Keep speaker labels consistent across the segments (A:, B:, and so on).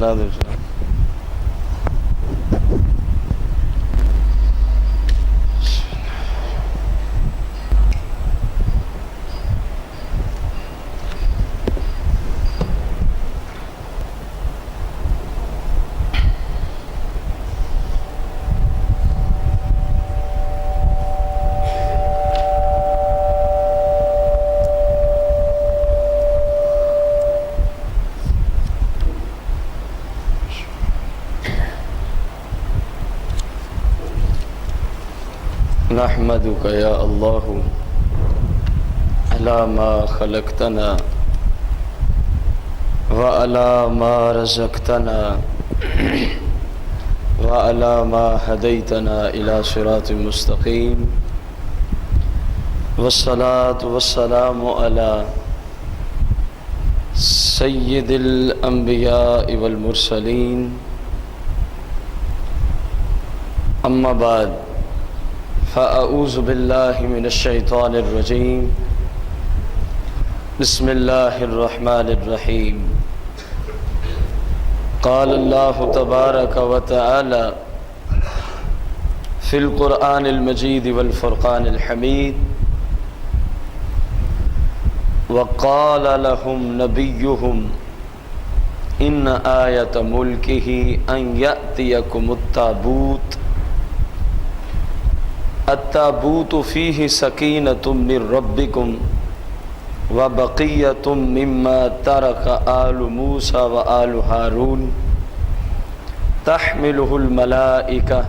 A: الصلاۃ والسلام۔ نحمدک یا اللہ علی ما خلقتنا وعلی ما رزقتنا وعلی ما ہدیتنا الی صراط مستقیم، والصلاة والسلام علی سید الانبیاء والمرسلین، اما بعد فاعوذ باللہ من الشیطان الرجیم، بسم اللہ الرحمن الرحیم۔ قال اللہ تبارک و تعالی فی القرآن المجید والفرقان الحمید، وقال لهم نبیہم ان آیت ملکہ ان یأتیکم التابوت التابوت فیہ سکینۃ من ربکم وبقیۃ مما ترک آل موسیٰ وآل ہارون تحملہ الملائکہ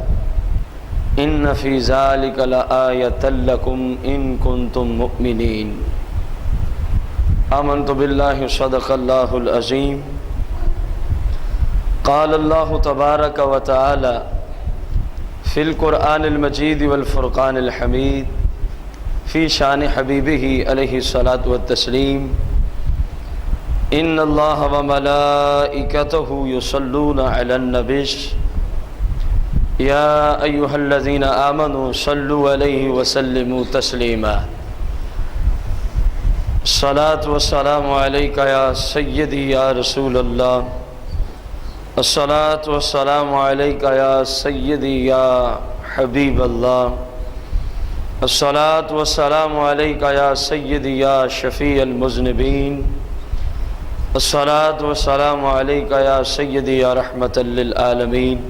A: ان فی ذلک لآیۃ لکم ان کنتم مؤمنین۔ آمنت باللہ صدق اللہ العظیم۔ قال اللہ تبارک و تعالی فی القرآن المجید والفرقان الحمید فی شان حبیبہ علیہ الصلاۃ والتسلیم، ان اللہ وملائکتہ یصلون علی النبی یا ایہا الذین آمنوا صلوا علیہ وسلموا تسلیما۔ الصلاۃ والسلام علیک یا سیدی یا رسول اللہ، الصلاۃ والسلام علیک یا سیدی یا حبیب اللہ، الصلاۃ والسلام علیک یا سیدی یا شفیع المذنبین، الصلاۃ والسلام علیک یا سیدی یا رحمۃ للعالمین۔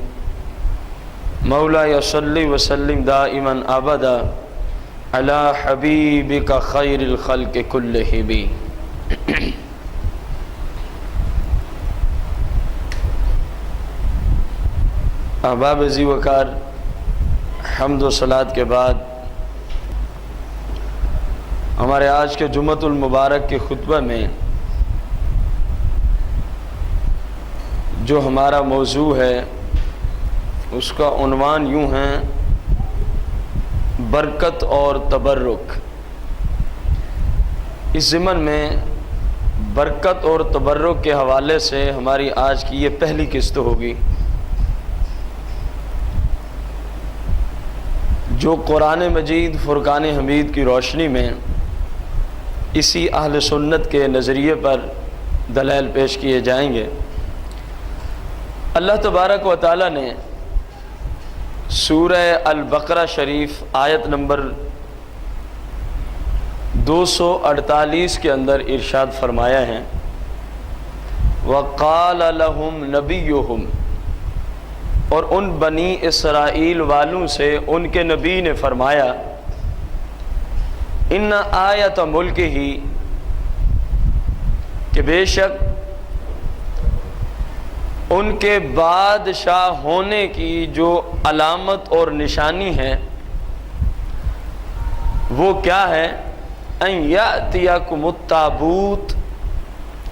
A: مولا صلی وسلم دائما ابدا علی حبیبک خیر الخلق کلہم۔ احباب ذی وقار، حمد و صلات کے بعد ہمارے آج کے جمعۃ المبارک کے خطبہ میں جو ہمارا موضوع ہے اس کا عنوان یوں ہے، برکت اور تبرک۔ اس ضمن میں برکت اور تبرک کے حوالے سے ہماری آج کی یہ پہلی قسط ہوگی، جو قرآن مجید فرقان حمید کی روشنی میں اسی اہل سنت کے نظریے پر دلائل پیش کیے جائیں گے۔ اللہ تبارک و تعالی نے سورہ البقرہ شریف آیت نمبر 248 کے اندر ارشاد فرمایا ہے، وَقَالَ لَهُمْ نَبِيُّهُمْ، اور ان بنی اسرائیل والوں سے ان کے نبی نے فرمایا، ان آیت ملک ہی، کہ بے شک ان کے بادشاہ ہونے کی جو علامت اور نشانی ہے وہ کیا ہے، ان یأتیکم التابوت،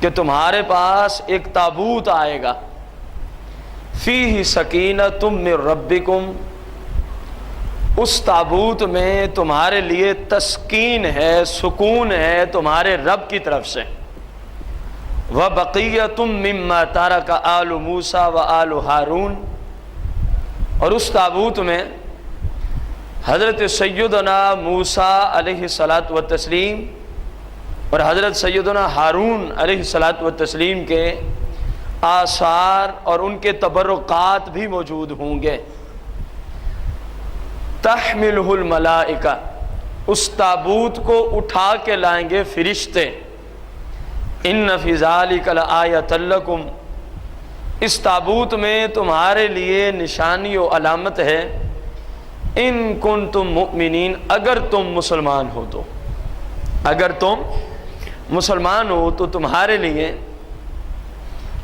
A: کہ تمہارے پاس ایک تابوت آئے گا، فیہ سکینۃ من ربکم، اس تابوت میں تمہارے لیے تسکین ہے، سکون ہے تمہارے رب کی طرف سے، وبقیۃ مما ترک آل موسیٰ وآل ہارون، اور اس تابوت میں حضرت سیدنا موسیٰ علیہ الصلاۃ والتسلیم اور حضرت سیدنا ہارون علیہ الصلاۃ والتسلیم کے آثار اور ان کے تبرکات بھی موجود ہوں گے۔ تحملہ الملائکہ، اس تابوت کو اٹھا کے لائیں گے فرشتے۔ ان فی ذالک لآیۃ لکم، اس تابوت میں تمہارے لیے نشانی و علامت ہے۔ ان کنتم مؤمنین، اگر تم مسلمان ہو تو، اگر تم مسلمان ہو تو تمہارے لیے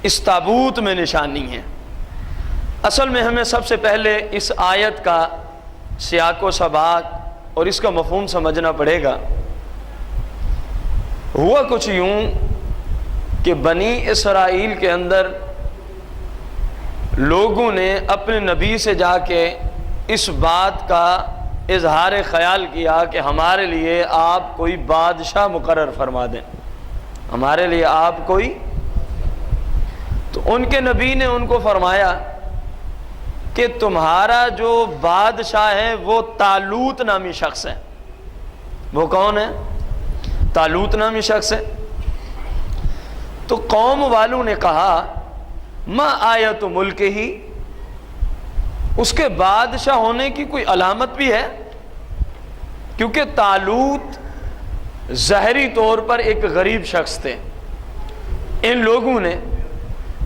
A: اس تابوت میں نشانی ہے۔ اصل میں ہمیں سب سے پہلے اس آیت کا سیاق و سباق اور اس کا مفہوم سمجھنا پڑے گا۔ ہوا کچھ یوں کہ بنی اسرائیل کے اندر لوگوں نے اپنے نبی سے جا کے اس بات کا اظہار خیال کیا کہ ہمارے لیے آپ کوئی بادشاہ مقرر فرما دیں، ہمارے لیے آپ کوئی۔ تو ان کے نبی نے ان کو فرمایا کہ تمہارا جو بادشاہ ہے وہ طالوت نامی شخص ہے۔ وہ کون ہے؟ طالوت نامی شخص ہے۔ تو قوم والوں نے کہا ما آیت ملک ہی، اس کے بادشاہ ہونے کی کوئی علامت بھی ہے؟ کیونکہ طالوت ظاہری طور پر ایک غریب شخص تھے۔ ان لوگوں نے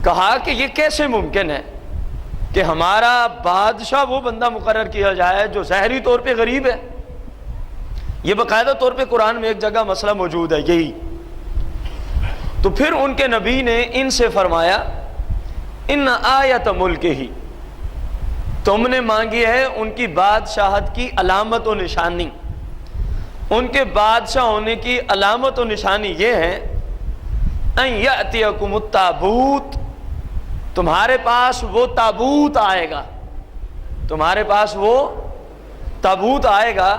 A: کہا کہ یہ کیسے ممکن ہے کہ ہمارا بادشاہ وہ بندہ مقرر کیا جائے جو ظاہری طور پہ غریب ہے؟ یہ باقاعدہ طور پہ قرآن میں ایک جگہ مسئلہ موجود ہے یہی۔ تو پھر ان کے نبی نے ان سے فرمایا ان آیت ملک ہی، تم نے مانگی ہے ان کی بادشاہت کی علامت و نشانی۔ ان کے بادشاہ ہونے کی علامت و نشانی یہ ہے ان یأتیکم التابوت، تمہارے پاس وہ تابوت آئے گا، تمہارے پاس وہ تابوت آئے گا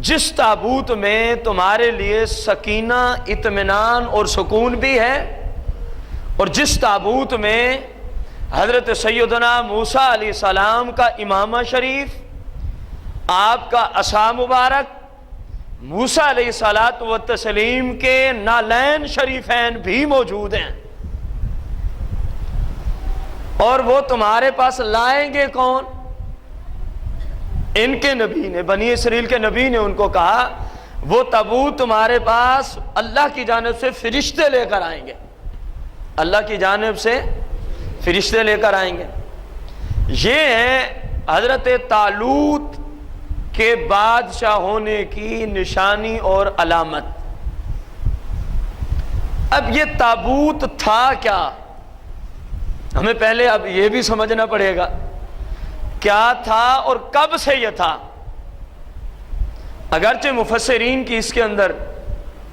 A: جس تابوت میں تمہارے لیے سکینہ، اطمینان اور سکون بھی ہے، اور جس تابوت میں حضرت سیدنا موسیٰ علیہ السلام کا امامہ شریف، آپ کا عصا مبارک، موسیٰ علیہ السلام کے نالین شریفین بھی موجود ہیں۔ اور وہ تمہارے پاس لائیں گے کون؟ ان کے نبی نے، بنی اسرائیل کے نبی نے ان کو کہا وہ تابوت تمہارے پاس اللہ کی جانب سے فرشتے لے کر آئیں گے، اللہ کی جانب سے فرشتے لے کر آئیں گے۔ یہ ہے حضرت طالوت کے بادشاہ ہونے کی نشانی اور علامت۔ اب یہ تابوت تھا کیا؟ ہمیں پہلے اب یہ بھی سمجھنا پڑے گا کیا تھا اور کب سے یہ تھا۔ اگرچہ مفسرین کی اس کے اندر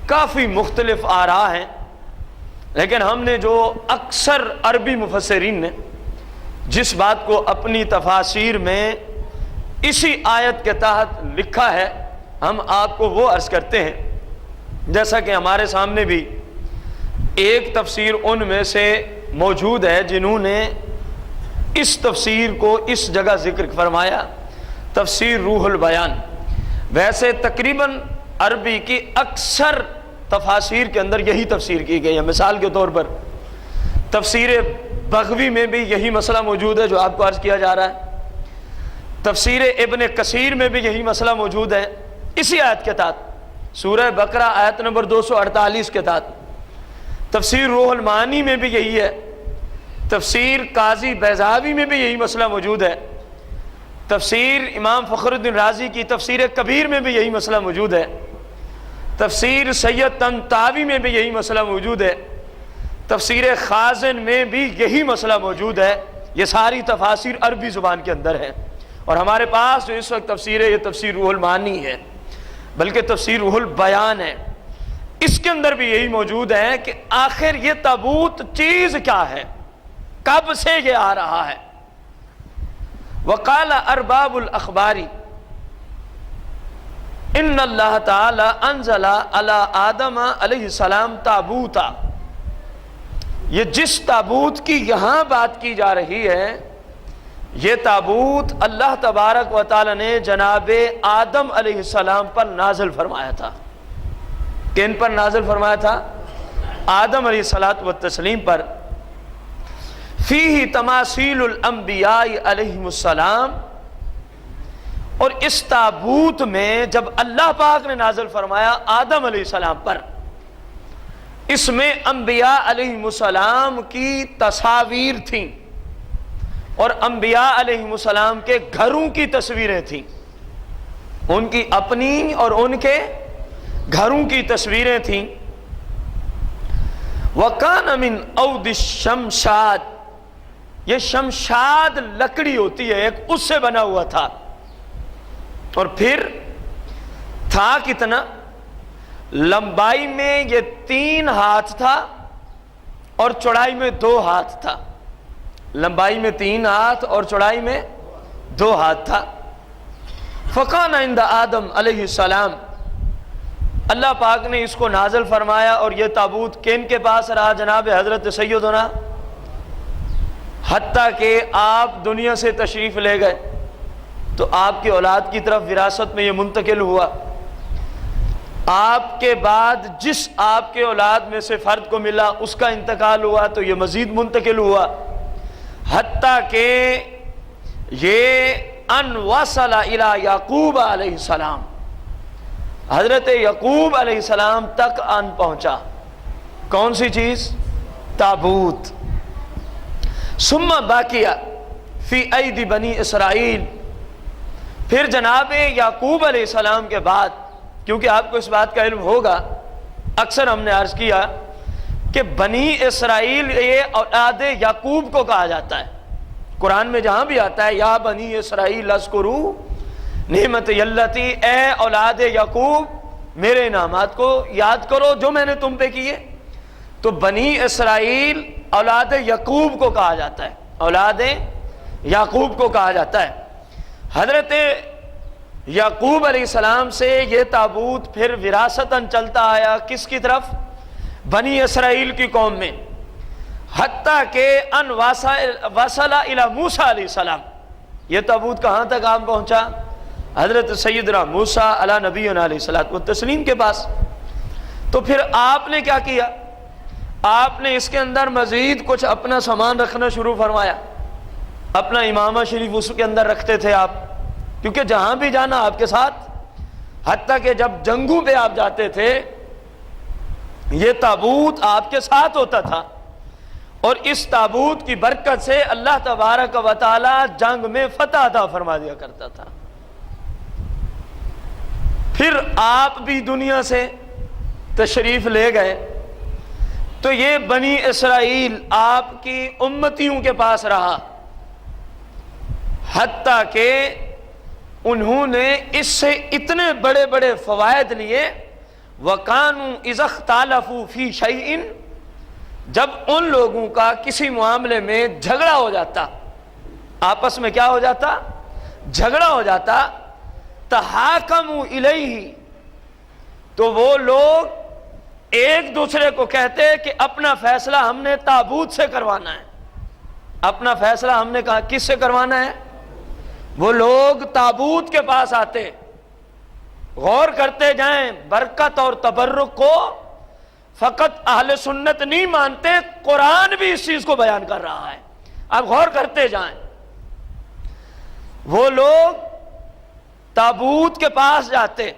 A: کافی مختلف آراء ہیں، لیکن ہم نے جو اکثر عربی مفسرین نے جس بات کو اپنی تفاسیر میں اسی آیت کے تحت لکھا ہے، ہم آپ کو وہ عرض کرتے ہیں۔ جیسا کہ ہمارے سامنے بھی ایک تفسیر ان میں سے موجود ہے جنہوں نے اس تفسیر کو اس جگہ ذکر فرمایا، تفسیر روح البیان۔ ویسے تقریباً عربی کی اکثر تفاسیر کے اندر یہی تفسیر کی گئی ہے۔ مثال کے طور پر تفسیر بغوی میں بھی یہی مسئلہ موجود ہے جو آپ کو عرض کیا جا رہا ہے، تفسیر ابن کثیر میں بھی یہی مسئلہ موجود ہے اسی آیت کے تحت، سورہ بقرہ آیت نمبر 248 کے تحت۔ تفسیر روح المعانی میں بھی یہی ہے، تفسیر قاضی بیضاوی میں بھی یہی مسئلہ موجود ہے، تفسیر امام فخر الدین رازی کی تفسیر کبیر میں بھی یہی مسئلہ موجود ہے، تفسیر سید طنطاوی میں بھی یہی مسئلہ موجود ہے، تفسیر خازن میں بھی یہی مسئلہ موجود ہے۔ یہ ساری تفاسیر عربی زبان کے اندر ہے، اور ہمارے پاس جو اس وقت تفسیر ہے یہ تفسیر روح المعانی ہے، بلکہ تفسیر روح البیان ہے۔ اس کے اندر بھی یہی موجود ہے کہ آخر یہ تابوت چیز کیا ہے، کب سے یہ آ رہا ہے۔ وقال ارباب الاخبار ان اللہ تعالی انزل علی آدم علیہ السلام تابوتا، یہ جس تابوت کی یہاں بات کی جا رہی ہے یہ تابوت اللہ تبارک و تعالی نے جناب آدم علیہ السلام پر نازل فرمایا تھا۔ کن پر نازل فرمایا تھا؟ آدم علیہ السلام پر۔ فیہ تماثیل الانبیاء علیہم السلام، اور اس تابوت میں جب اللہ پاک نے نازل فرمایا آدم علیہ السلام پر، اس میں انبیاء علیہم السلام کی تصاویر تھیں اور انبیاء علیہم السلام کے گھروں کی تصویریں تھیں، ان کی اپنی اور ان کے گھروں کی تصویریں تھیں۔ وَكَانَ مِنْ عَوْدِ الشَّمْشَاد، یہ شمشاد لکڑی ہوتی ہے ایک، اس سے بنا ہوا تھا، اور پھر تھا کتنا؟ لمبائی میں یہ 3 ہاتھ تھا اور چوڑائی میں 2 ہاتھ تھا، لمبائی میں 3 ہاتھ اور چوڑائی میں 2 ہاتھ تھا۔ فَقَانَ عِنْدَ آدم علیہ السلام، اللہ پاک نے اس کو نازل فرمایا، اور یہ تابوت کن کے پاس رہا؟ جناب حضرت سیدنا، حتیٰ کہ آپ دنیا سے تشریف لے گئے تو آپ کی اولاد کی طرف وراثت میں یہ منتقل ہوا، آپ کے بعد جس آپ کے اولاد میں سے فرد کو ملا اس کا انتقال ہوا تو یہ مزید منتقل ہوا، حتیٰ کہ یہ ان وصل الی یعقوب علیہ السلام، حضرت یعقوب علیہ السلام تک ان پہنچا۔ کون سی چیز؟ تابوت۔ ثم باقیہ فی ایدی بنی اسرائیل، پھر جناب یعقوب علیہ السلام کے بعد، کیونکہ آپ کو اس بات کا علم ہوگا، اکثر ہم نے عرض کیا کہ بنی اسرائیل یہ اولاد یعقوب کو کہا جاتا ہے، قرآن میں جہاں بھی آتا ہے یا بنی اسرائیل اذکروا نعمتی اللتی، اے اولاد یعقوب میرے انعامات کو یاد کرو جو میں نے تم پہ کیے، تو بنی اسرائیل اولاد یعقوب کو کہا جاتا ہے، اولاد یعقوب کو کہا جاتا ہے۔ حضرت یعقوب علیہ السلام سے یہ تابوت پھر وراثتاً چلتا آیا کس کی طرف؟ بنی اسرائیل کی قوم میں، حتیٰ کہ ان وصل الی موسیٰ علیہ السلام، یہ تابوت کہاں تک آپ پہنچا؟ حضرت سیدنا موسیٰ علی نبینا علیہ الصلوۃ والتسلیم کے پاس۔ تو پھر آپ نے کیا کیا؟ آپ نے اس کے اندر مزید کچھ اپنا سامان رکھنا شروع فرمایا، اپنا امامہ شریف اس کے اندر رکھتے تھے آپ، کیونکہ جہاں بھی جانا آپ کے ساتھ، حتیٰ کہ جب جنگوں پہ آپ جاتے تھے یہ تابوت آپ کے ساتھ ہوتا تھا، اور اس تابوت کی برکت سے اللہ تبارک و تعالی جنگ میں فتح عطا فرما دیا کرتا تھا۔ پھر آپ بھی دنیا سے تشریف لے گئے تو یہ بنی اسرائیل آپ کی امتیوں کے پاس رہا، حتیٰ کہ انہوں نے اس سے اتنے بڑے بڑے فوائد لیے۔ وَكَانُوا إِذَا اخْتَلَفُوا فِي شَيْءٍ، جب ان لوگوں کا کسی معاملے میں جھگڑا ہو جاتا، آپس میں کیا ہو جاتا؟ جھگڑا ہو جاتا، تَحَاكَمُوا إِلَيْهِ، تو وہ لوگ ایک دوسرے کو کہتے کہ اپنا فیصلہ ہم نے تابوت سے کروانا ہے، اپنا فیصلہ ہم نے کہا کس سے کروانا ہے؟ وہ لوگ تابوت کے پاس آتے، غور کرتے جائیں، برکت اور تبرک کو فقط اہل سنت نہیں مانتے، قرآن بھی اس چیز کو بیان کر رہا ہے، آپ غور کرتے جائیں۔ وہ لوگ تابوت کے پاس جاتے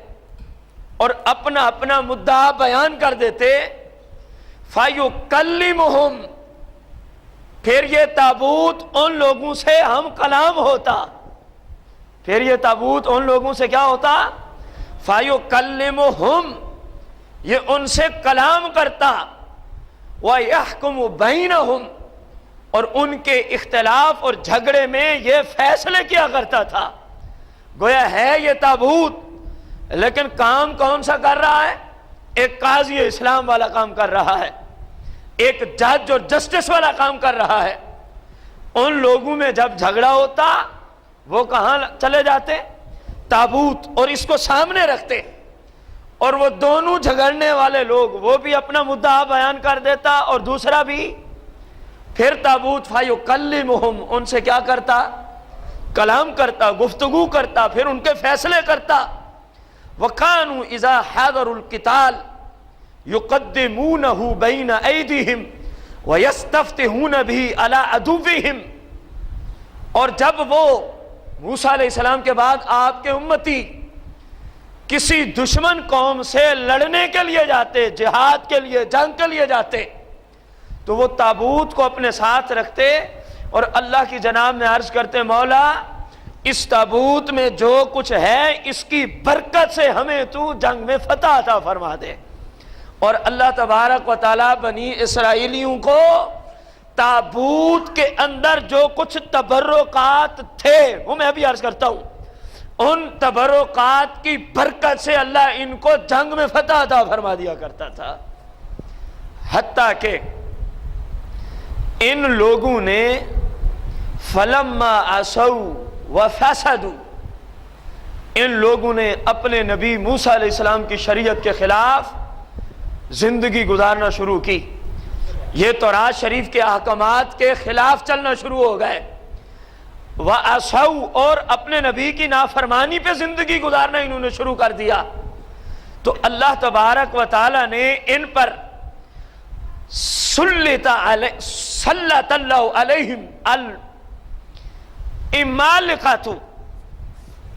A: اور اپنا اپنا مدعا بیان کر دیتے، فَيُكَلِّمُهُمْ، پھر یہ تابوت ان لوگوں سے ہم کلام ہوتا، پھر یہ تابوت ان لوگوں سے کیا ہوتا؟ فَيُكَلِّمُهُمْ، یہ ان سے کلام کرتا، وَيَحْكُمُ بَيْنَهُمْ، اور ان کے اختلاف اور جھگڑے میں یہ فیصلے کیا کرتا تھا۔ گویا ہے یہ تابوت، لیکن کام کون سا کر رہا ہے؟ ایک قاضی اسلام والا کام کر رہا ہے، ایک جج اور جسٹس والا کام کر رہا ہے۔ ان لوگوں میں جب جھگڑا ہوتا وہ کہاں چلے جاتے؟ تابوت، اور اس کو سامنے رکھتے، اور وہ دونوں جھگڑنے والے لوگ، وہ بھی اپنا مدعا بیان کر دیتا اور دوسرا بھی، پھر تابوت فَيُكَلِّمُهُمْ، ان سے کیا کرتا؟ کلام کرتا، گفتگو کرتا، پھر ان کے فیصلے کرتا۔ وَكَانُوا إِذَا حَضَرُوا الْقِتَالَ يُقَدِّمُونَهُ بَيْنَ أَيْدِيهِمْ، وَيَسْتَفْتِحُونَ بِهِ عَلَىٰ عَدُوِّهِمْ، اور جب وہ موسیٰ علیہ السلام کے بعد آپ کے امتی کسی دشمن قوم سے لڑنے کے لیے جاتے، جہاد کے لیے، جنگ کے لیے جاتے، تو وہ تابوت کو اپنے ساتھ رکھتے اور اللہ کی جناب میں عرض کرتے مولا اس تابوت میں جو کچھ ہے اس کی برکت سے ہمیں تو جنگ میں فتح عطا فرما دے۔ اور اللہ تبارک و تعالی بنی اسرائیلیوں کو تابوت کے اندر جو کچھ تبرکات تھے وہ میں ابھی عرض کرتا ہوں، ان تبرکات کی برکت سے اللہ ان کو جنگ میں فتح عطا فرما دیا کرتا تھا، حتیٰ کہ ان لوگوں نے فلما عصوا وفسدوا، ان لوگوں نے اپنے نبی موسیٰ علیہ السلام کی شریعت کے خلاف زندگی گزارنا شروع کی، یہ تورات شریف کے احکامات کے خلاف چلنا شروع ہو گئے، وَعَصَوْا، اور اپنے نبی کی نافرمانی پہ زندگی گزارنا انہوں نے شروع کر دیا، تو اللہ تبارک و تعالی نے ان پر سلط اللہ علیہم العمالقۃ،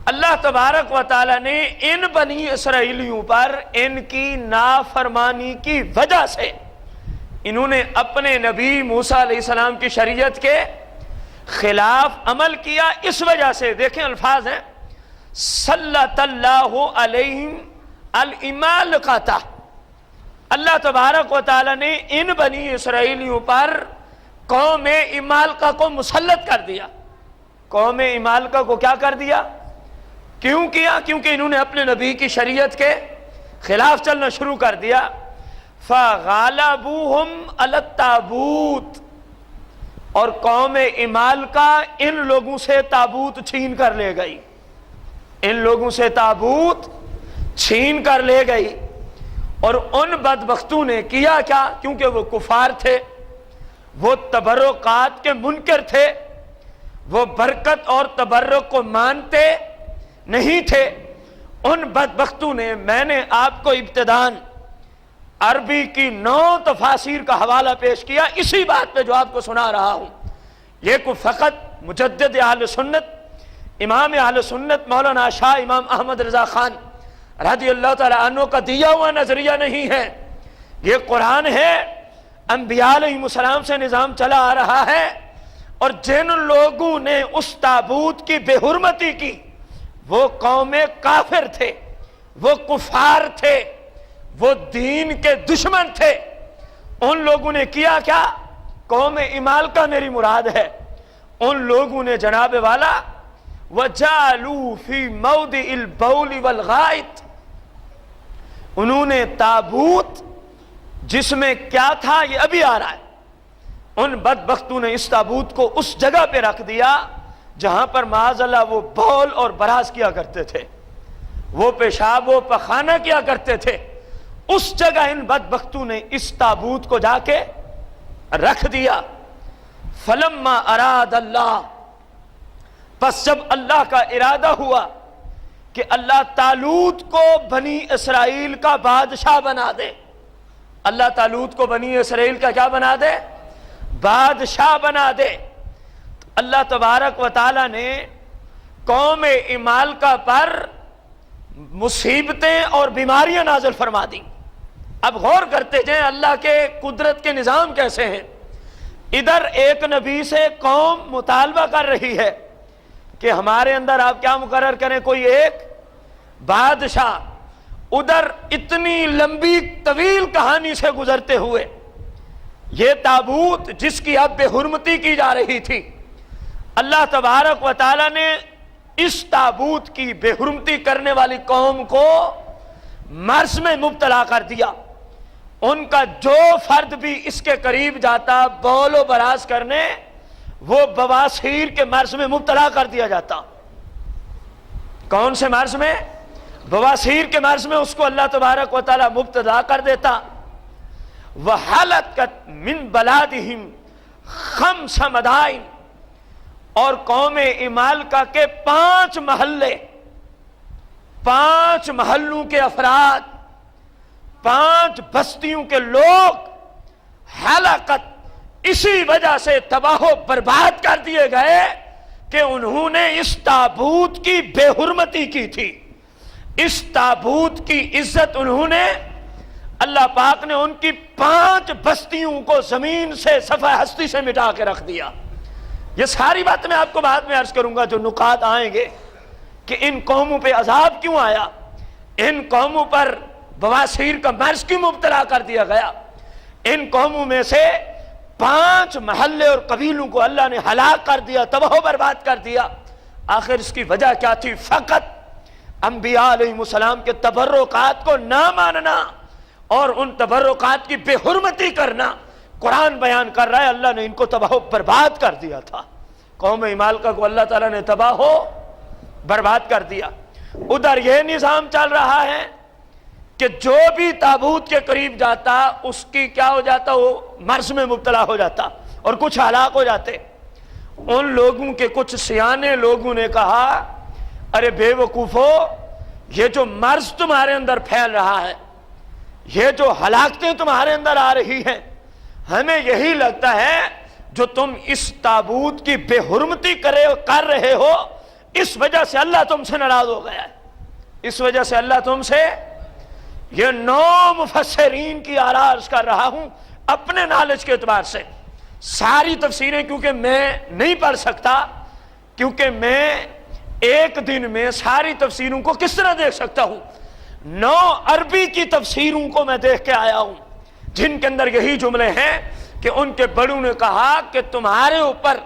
A: اللہ تبارک و تعالی نے ان بنی اسرائیلیوں پر ان کی نافرمانی کی وجہ سے انہوں نے اپنے نبی موسیٰ علیہ السلام کی شریعت کے خلاف عمل کیا، اس وجہ سے دیکھیں الفاظ ہیں سلط اللہ علیہم العمالقۃ، اللہ تبارک و تعالی نے ان بنی اسرائیلیوں پر قوم عمالقہ کو مسلط کر دیا۔ قوم عمالقہ کو کیا کر دیا؟ کیوں کیا؟ کیونکہ انہوں نے اپنے نبی کی شریعت کے خلاف چلنا شروع کر دیا۔ فَغَالَبُوهُمْ عَلَى التَّابُوتِ، اور قوم عمالقہ ان لوگوں سے تابوت چھین کر لے گئی، ان لوگوں سے تابوت چھین کر لے گئی، اور ان بدبختوں نے کیا کیا؟ کیونکہ وہ کفار تھے، وہ تبرکات کے منکر تھے، وہ برکت اور تبرک کو مانتے نہیں تھے، ان بدبختوں نے، میں نے آپ کو ابتداً عربی کی 9 تفاسیر کا حوالہ پیش کیا اسی بات پہ جو آپ کو سنا رہا ہوں، یہ کو فقط مجدد اہل سنت امام اہل سنت مولانا شاہ امام احمد رضا خان رضی اللہ تعالیٰ عنہ کا دیا ہوا نظریہ نہیں ہے، یہ قرآن ہے، انبیاء علیہ السلام سے نظام چلا آ رہا ہے، اور جن لوگوں نے اس تابوت کی بے حرمتی کی وہ قوم کافر تھے، وہ کفار تھے، وہ دین کے دشمن تھے، ان لوگوں نے کیا کیا؟ قوم عمالقہ میری مراد ہے، ان لوگوں نے جناب والا وَجَعَلُوا فِي مَوْضِعِ الْبَوْلِ وَالْغَائِطِ، انہوں نے تابوت جس میں کیا تھا یہ ابھی آ رہا ہے، ان بدبختوں نے اس تابوت کو اس جگہ پہ رکھ دیا جہاں پر معاذ اللہ وہ بول اور براز کیا کرتے تھے، وہ پیشاب و پخانہ کیا کرتے تھے، اس جگہ ان بدبختوں نے اس تابوت کو جا کے رکھ دیا۔ فلما اراد اللہ، پس جب اللہ کا ارادہ ہوا کہ اللہ طالوت کو بنی اسرائیل کا بادشاہ بنا دے، اللہ طالوت کو بنی اسرائیل کا کیا بنا دے؟ بادشاہ بنا دے، تو اللہ تبارک و تعالی نے قوم عمالقہ پر مصیبتیں اور بیماریاں نازل فرما دی۔ اب غور کرتے جائیں اللہ کے قدرت کے نظام کیسے ہیں۔ ادھر ایک نبی سے قوم مطالبہ کر رہی ہے کہ ہمارے اندر آپ کیا مقرر کریں، کوئی ایک بادشاہ، ادھر اتنی لمبی طویل کہانی سے گزرتے ہوئے یہ تابوت جس کی اب بے حرمتی کی جا رہی تھی، اللہ تبارک و تعالی نے اس تابوت کی بے حرمتی کرنے والی قوم کو مرض میں مبتلا کر دیا، ان کا جو فرد بھی اس کے قریب جاتا بول و براز کرنے وہ بواسیر کے مرض میں مبتلا کر دیا جاتا۔ کون سے مرض میں؟ بواسیر کے مرض میں اس کو اللہ تبارک و تعالی مبتلا کر دیتا۔ وَحَلَقَتْ مِنْ بَلَادِهِمْ 5 مدائن، اور قوم عمالقہ کے 5 محلے، 5 محلوں کے افراد، 5 بستیوں کے لوگ، حلقت اسی وجہ سے تباہ و برباد کر دیے گئے کہ انہوں نے اس تابوت کی بے حرمتی کی تھی. اس تابوت کی عزت انہوں نے، اللہ پاک نے ان کی 5 بستیوں کو زمین سے صفحہ ہستی سے مٹا کے رکھ دیا. یہ ساری بات میں آپ کو بعد میں عرض کروں گا جو نکات آئیں گے کہ ان قوموں پہ عذاب کیوں آیا، ان قوموں پر بواسیر کا مرض کیوں مبتلا کر دیا گیا. ان قوموں میں سے 5 محلے اور قبیلوں کو اللہ نے ہلاک کر دیا، تباہ و برباد کر دیا. آخر اس کی وجہ کیا تھی؟ فقط انبیاء علیہ السلام کے تبرکات کو نہ ماننا اور ان تبرکات کی بے حرمتی کرنا. قرآن بیان کر رہا ہے اللہ نے ان کو تباہ و برباد کر دیا تھا. قوم عمالقہ کو اللہ تعالیٰ نے تباہ و برباد کر دیا. ادھر یہ نظام چل رہا ہے کہ جو بھی تابوت کے قریب جاتا اس کی کیا ہو جاتا، وہ مرض میں مبتلا ہو جاتا اور کچھ ہلاک ہو جاتے. ان لوگوں کے کچھ سیانے لوگوں نے کہا ارے بے وقوفو، یہ جو مرض تمہارے اندر پھیل رہا ہے، یہ جو ہلاکتیں تمہارے اندر آ رہی ہیں، ہمیں یہی لگتا ہے جو تم اس تابوت کی بے حرمتی کر رہے ہو، اس وجہ سے اللہ تم سے ناراض ہو گیا ہے. اس وجہ سے اللہ تم سے، یہ 9 مفسرین کی آراز کر رہا ہوں اپنے نالج کے اعتبار سے. ساری تفسیریں کیونکہ میں نہیں پڑھ سکتا، کیونکہ میں ایک دن میں ساری تفسیروں کو کس طرح دیکھ سکتا ہوں. 9 عربی کی تفسیروں کو میں دیکھ کے آیا ہوں جن کے اندر یہی جملے ہیں کہ ان کے بڑوں نے کہا کہ تمہارے اوپر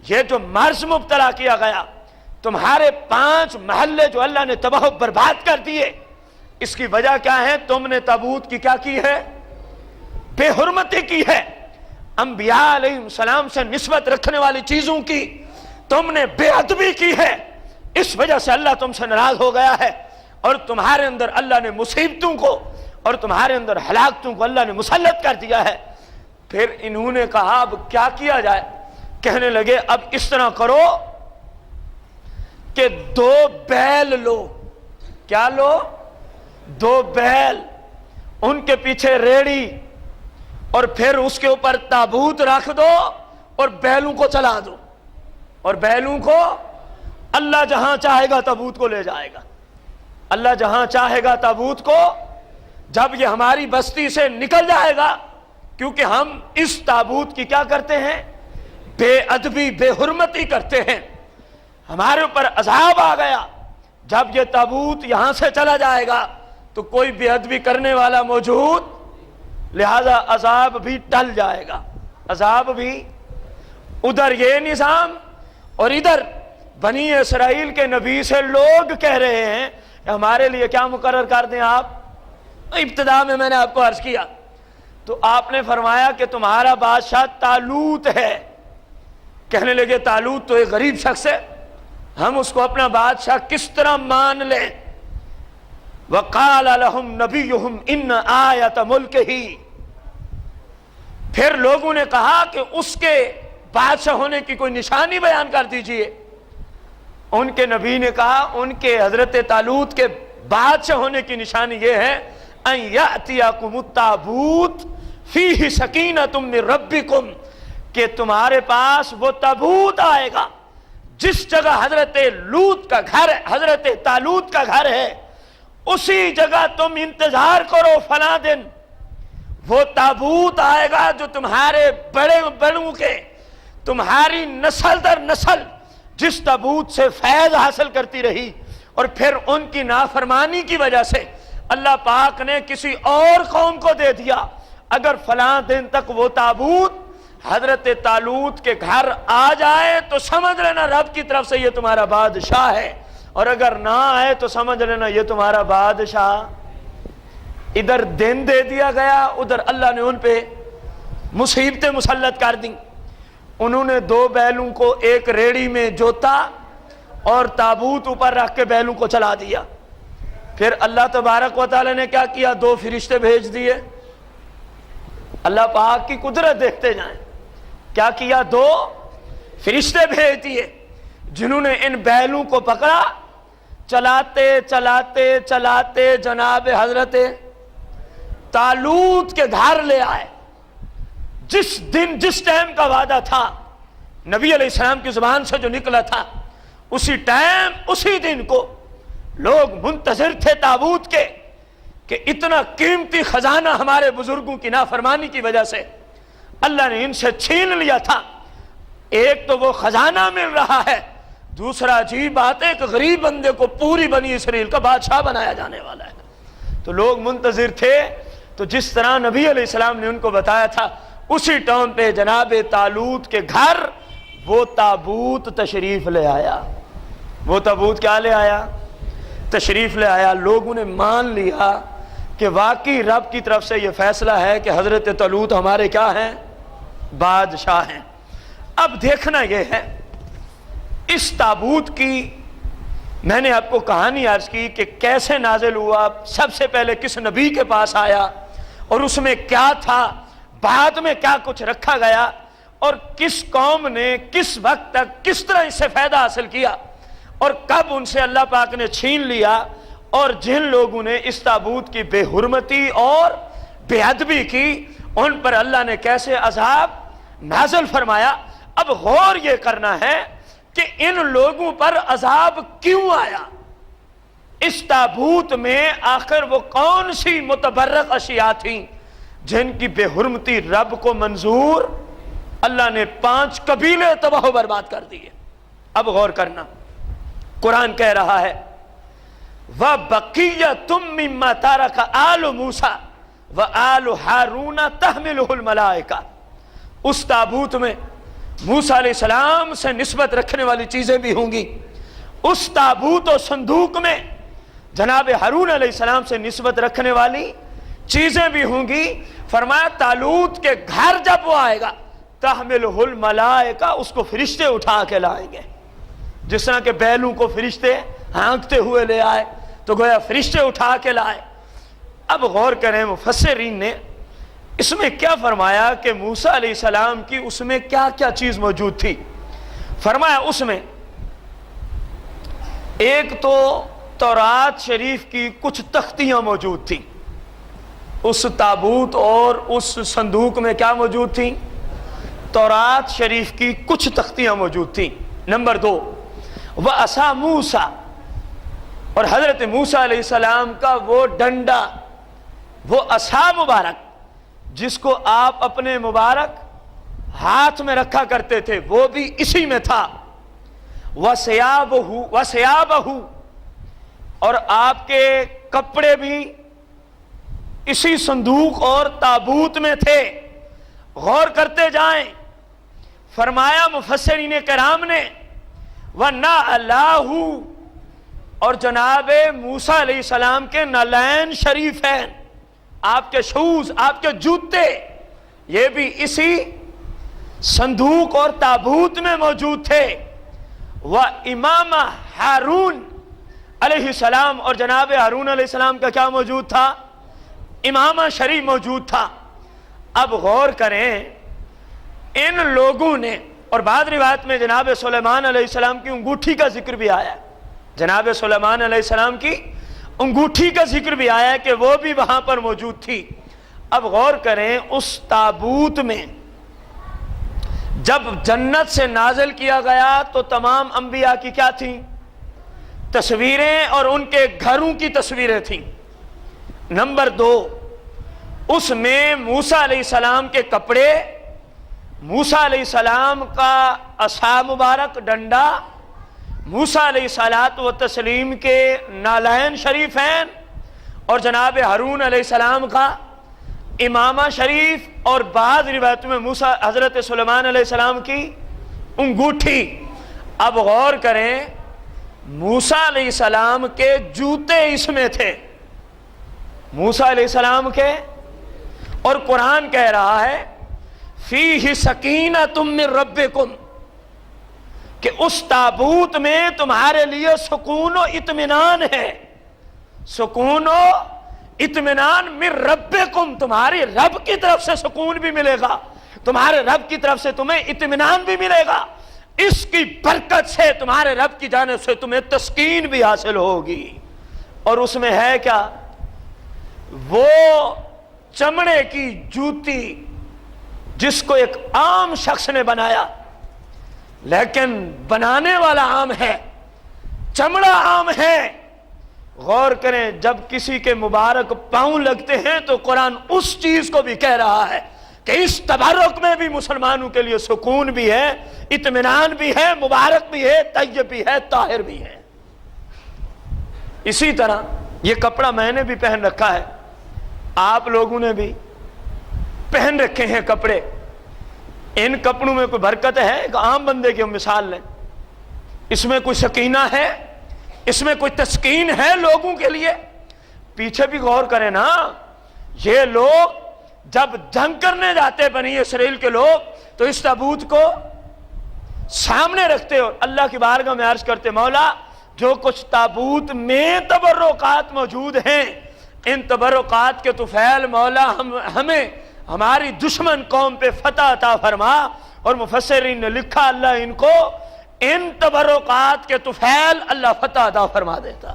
A: یہ جو مرض مبتلا کیا گیا، تمہارے 5 محلے جو اللہ نے تباہ و برباد کر دیے، اس کی وجہ کیا ہے؟ تم نے تابوت کی کیا کی ہے؟ بے حرمتی کی ہے. انبیاء علیہ السلام سے نسبت رکھنے والی چیزوں کی تم نے بے ادبی کی ہے. اس وجہ سے اللہ تم سے ناراض ہو گیا ہے اور تمہارے اندر اللہ نے مصیبتوں کو اور تمہارے اندر ہلاکتوں کو اللہ نے مسلط کر دیا ہے. پھر انہوں نے کہا اب کیا کیا جائے؟ کہنے لگے اب اس طرح کرو کہ 2 بیل لو. کیا لو؟ 2 بیل، ان کے پیچھے ریڑی، اور پھر اس کے اوپر تابوت رکھ دو اور بیلوں کو چلا دو. اور بیلوں کو اللہ جہاں چاہے گا تابوت کو لے جائے گا. اللہ جہاں چاہے گا تابوت کو، جب یہ ہماری بستی سے نکل جائے گا، کیونکہ ہم اس تابوت کی کیا کرتے ہیں؟ بے ادبی، بے حرمتی کرتے ہیں. ہمارے اوپر عذاب آ گیا. جب یہ تابوت یہاں سے چلا جائے گا تو کوئی بے ادبی کرنے والا موجود، لہذا عذاب بھی ٹل جائے گا. عذاب بھی، ادھر یہ نظام اور ادھر بنی اسرائیل کے نبی سے لوگ کہہ رہے ہیں کہ ہمارے لیے کیا مقرر کر دیں آپ. ابتدا میں نے آپ کو عرض کیا تو آپ نے فرمایا کہ تمہارا بادشاہ طالوت ہے. کہنے لگے طالوت تو ایک غریب شخص ہے، ہم اس کو اپنا بادشاہ کس طرح مان لیں؟ وَقَالَ لَهُمْ نَبِيُّهُمْ إِنَّ آيَةَ مُلْكِهِ. پھر لوگوں نے کہا کہ اس کے بادشاہ ہونے کی کوئی نشانی بیان کر دیجئے. ان کے نبی نے کہا ان کے حضرت طالوت کے بادشاہ ہونے کی نشانی یہ ہے أَن يَأْتِيَكُمُ التَّابُوتُ فِيهِ سَكِينَةٌ مِّن رَبِّكُمْ، کہ تمہارے پاس وہ تابوت آئے گا جس جگہ حضرت لوط کا گھر، حضرت طالوت کا گھر ہے، اسی جگہ تم انتظار کرو فلاں دن. وہ تابوت آئے گا جو تمہارے بڑے بڑوں کے، تمہاری نسل در نسل جس تابوت سے فیض حاصل کرتی رہی، اور پھر ان کی نافرمانی کی وجہ سے اللہ پاک نے کسی اور قوم کو دے دیا. اگر فلاں دن تک وہ تابوت حضرت طالوت کے گھر آ جائے تو سمجھ لینا رب کی طرف سے یہ تمہارا بادشاہ ہے، اور اگر نہ آئے تو سمجھ لینا یہ تمہارا بادشاہ. ادھر دن دے دیا گیا، ادھر اللہ نے ان پہ مصیبتیں مسلط کر دیں. انہوں نے 2 بیلوں کو ایک ریڑی میں جوتا اور تابوت اوپر رکھ کے بیلوں کو چلا دیا. پھر اللہ تبارک و تعالی نے کیا کیا؟ 2 فرشتے بھیج دیے. اللہ پاک کی قدرت دیکھتے جائیں. کیا کیا؟ 2 فرشتے بھیج دیے جنہوں نے ان بیلوں کو پکڑا، چلاتے چلاتے چلاتے جناب حضرت طالوت کے گھر لے آئے. جس دن جس ٹائم کا وعدہ تھا نبی علیہ السلام کی زبان سے جو نکلا تھا، اسی ٹائم اسی دن کو لوگ منتظر تھے تابوت کے کہ اتنا قیمتی خزانہ ہمارے بزرگوں کی نافرمانی کی وجہ سے اللہ نے ان سے چھین لیا تھا۔ ایک تو وہ خزانہ مل رہا ہے، دوسرا عجیب بات ہے کہ غریب بندے کو پوری بنی اسرائیل کا بادشاہ بنایا جانے والا ہے۔ تو لوگ منتظر تھے، تو جس طرح نبی علیہ السلام نے ان کو بتایا تھا اسی ٹائم پہ جناب طالوت کے گھر وہ تابوت تشریف لے آیا۔ وہ تابوت کیا لے آیا؟ تشریف لے آیا۔ لوگوں نے مان لیا کہ واقعی رب کی طرف سے یہ فیصلہ ہے کہ حضرت طالوت ہمارے کیا ہیں؟ بادشاہ ہیں۔ اب دیکھنا یہ ہے اس تابوت کی، میں نے آپ کو کہانی عرض کی کہ کیسے نازل ہوا، سب سے پہلے کس نبی کے پاس آیا اور اس میں کیا تھا، بعد میں کیا کچھ رکھا گیا، اور کس قوم نے کس وقت تک کس طرح اس سے فائدہ حاصل کیا، اور کب ان سے اللہ پاک نے چھین لیا، اور جن لوگوں نے اس تابوت کی بے حرمتی اور بے ادبی کی ان پر اللہ نے کیسے عذاب نازل فرمایا۔ اب غور یہ کرنا ہے کہ ان لوگوں پر عذاب کیوں آیا، اس تابوت میں آخر وہ کون سی متبرک اشیاء تھیں جن کی بے حرمتی رب کو منظور؟ اللہ نے 5 قبیلے تباہ و برباد کر دیے۔ اب غور کرنا، قرآن کہہ رہا ہے وَبَقِيَّةٌ مِّمَّا تَرَكَ آلُ مُوسَىٰ وَآلُ هَارُونَ تَحْمِلُهُ الْمَلَائِكَةُ، اس تابوت میں موسیٰ علیہ السلام سے نسبت رکھنے والی چیزیں بھی ہوں گی، اس تابوت و صندوق میں جناب ہارون علیہ السلام سے نسبت رکھنے والی چیزیں بھی ہوں گی۔ فرمایا طالوت کے گھر جب وہ آئے گا تحملہ الملائکہ، اس کو فرشتے اٹھا کے لائیں گے، جس طرح کہ بیلوں کو فرشتے ہانکتے ہوئے لے آئے، تو گویا فرشتے اٹھا کے لائے۔ اب غور کریں مفسرین نے اس میں کیا فرمایا کہ موسیٰ علیہ السلام کی اس میں کیا کیا چیز موجود تھی۔ فرمایا اس میں ایک تو تورات شریف کی کچھ تختیاں موجود تھیں، اس تابوت اور اس صندوق میں کیا موجود تھیں؟ تورات شریف کی کچھ تختیاں موجود تھیں۔ نمبر 2 وَعَصَا مُوسَىٰ، اور حضرت موسیٰ علیہ السلام کا وہ ڈنڈا، وہ عصا مبارک جس کو آپ اپنے مبارک ہاتھ میں رکھا کرتے تھے، وہ بھی اسی میں تھا۔ وَثِيَابَهُ، اور آپ کے کپڑے بھی اسی صندوق اور تابوت میں تھے۔ غور کرتے جائیں، فرمایا مفسرین کرام نے وَنَعْلَاهُ، اور جناب موسیٰ علیہ السلام کے نالین شریف ہیں، آپ کے شوز، آپ کے جوتے، یہ بھی اسی صندوق اور تابوت میں موجود تھے۔ وَإِمَامَ ہارون علیہ السلام، اور جناب ہارون علیہ السلام کا کیا موجود تھا؟ امامہ شریف موجود تھا۔ اب غور کریں، ان لوگوں نے، اور بعد روایت میں جناب سلیمان علیہ السلام کی انگوٹھی کا ذکر بھی آیا ہے، جناب سلیمان علیہ السلام کی انگوٹھی کا ذکر بھی آیا ہے کہ وہ بھی وہاں پر موجود تھی۔ اب غور کریں، اس تابوت میں جب جنت سے نازل کیا گیا تو تمام انبیاء کی کیا تھیں؟ تصویریں، اور ان کے گھروں کی تصویریں تھیں۔ نمبر 2 اس میں موسیٰ علیہ السلام کے کپڑے، موسیٰ علیہ السلام کا عصا مبارک ڈنڈا، موسیٰ علیہ السلام کے نالین شریفین، اور جناب ہارون علیہ السلام کا امامہ شریف، اور بعض روایتوں میں موسیٰ حضرت سلیمان علیہ السلام کی انگوٹھی۔ اب غور کریں، موسیٰ علیہ السلام کے جوتے اس میں تھے، موسیٰ علیہ السلام کے، اور قرآن کہہ رہا ہے فیہ سکینۃ من ربکم، کہ اس تابوت میں تمہارے لیے سکون و اطمینان ہے، سکون و اطمینان من ربکم، تمہاری رب کی طرف سے سکون بھی ملے گا، تمہارے رب کی طرف سے تمہیں اطمینان بھی ملے گا، اس کی برکت سے تمہارے رب کی جانب سے تمہیں تسکین بھی حاصل ہوگی۔ اور اس میں ہے کیا؟ وہ چمڑے کی جوتی جس کو ایک عام شخص نے بنایا، لیکن بنانے والا عام ہے، چمڑا عام ہے۔ غور کریں، جب کسی کے مبارک پاؤں لگتے ہیں تو قرآن اس چیز کو بھی کہہ رہا ہے کہ اس تبرک میں بھی مسلمانوں کے لیے سکون بھی ہے، اطمینان بھی ہے، مبارک بھی ہے، طیب بھی ہے، طاہر بھی ہے۔ اسی طرح یہ کپڑا میں نے بھی پہن رکھا ہے، آپ لوگوں نے بھی پہن رکھے ہیں کپڑے۔ ان کپڑوں میں کوئی برکت ہے؟ ایک عام بندے کی مثال لیں، اس میں کوئی سکینہ ہے؟ اس میں کوئی تسکین ہے لوگوں کے لیے؟ پیچھے بھی غور کریں نا، یہ لوگ جب جنگ کرنے جاتے بنی اسرائیل کے لوگ تو اس تابوت کو سامنے رکھتے اور اللہ کی بارگاہ میں عرض کرتے، مولا جو کچھ تابوت میں تبرکات موجود ہیں، ان تبرکات کے طفیل مولا ہمیں ہماری دشمن قوم پہ فتح عطا فرما۔ اور مفسرین نے لکھا اللہ ان کو ان تبرکات کے طفیل اللہ فتح عطا فرما دیتا۔